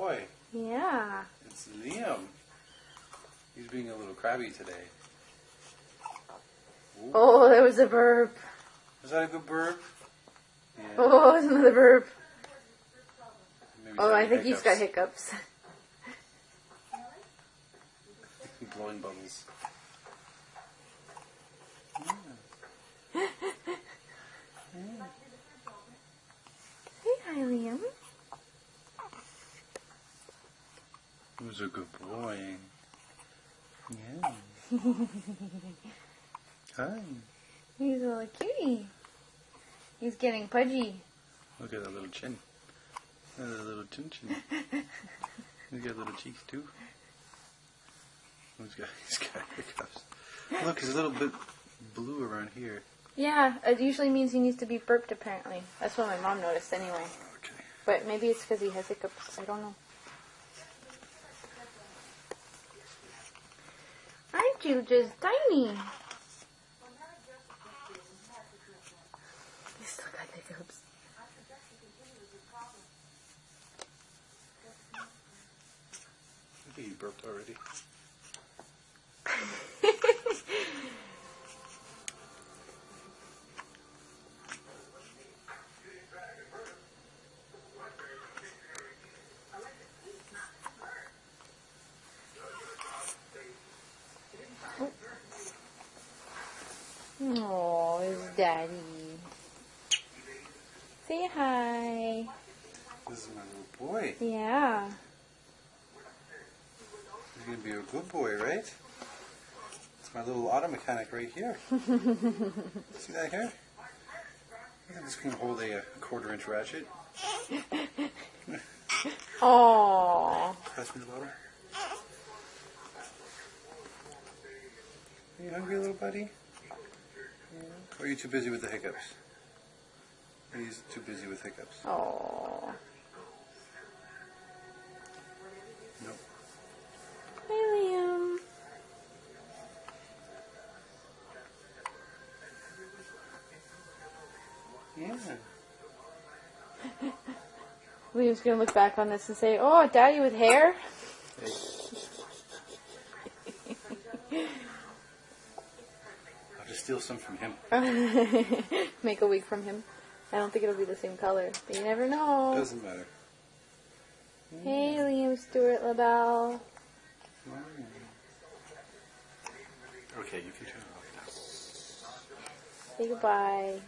boy. Yeah. It's Liam. He's being a little crabby today. Ooh. Oh, there was a burp. Was that a good burp? Yeah. Oh, there's another burp. Maybe Oh, I think hiccups. he's got hiccups. Blowing bubbles. Hey, hi, Liam. Who's a good boy? Yeah. Hi. He's a little cutie. He's getting pudgy. Look at that little chin. That little chin. He's got little cheeks too. He's got hiccups. Look, he's a little bit blue around here. Yeah, it usually means he needs to be burped, apparently. That's what my mom noticed anyway. Okay. But maybe it's because he has hiccups. I don't know. Aren't you just tiny? He's still got hiccups. I think he burped already. Oh, his daddy. Say hi. This is my little boy. Yeah. He's going to be a good boy, right? It's my little auto mechanic right here. See that here? This can hold a 1/4-inch ratchet. Oh. Pass me the bottle. Are you hungry, little buddy? Yeah. Or are you too busy with the hiccups? He's too busy with hiccups. Oh. Nope. Hey, Liam. Yeah. Liam's gonna look back on this and say, "Oh, daddy with hair." Hey. I'll just steal some from him. Make a wig from him. I don't think it'll be the same color, but you never know. Doesn't matter. Hey, Liam Stewart LaBelle. Okay, you can turn it off now. Say goodbye.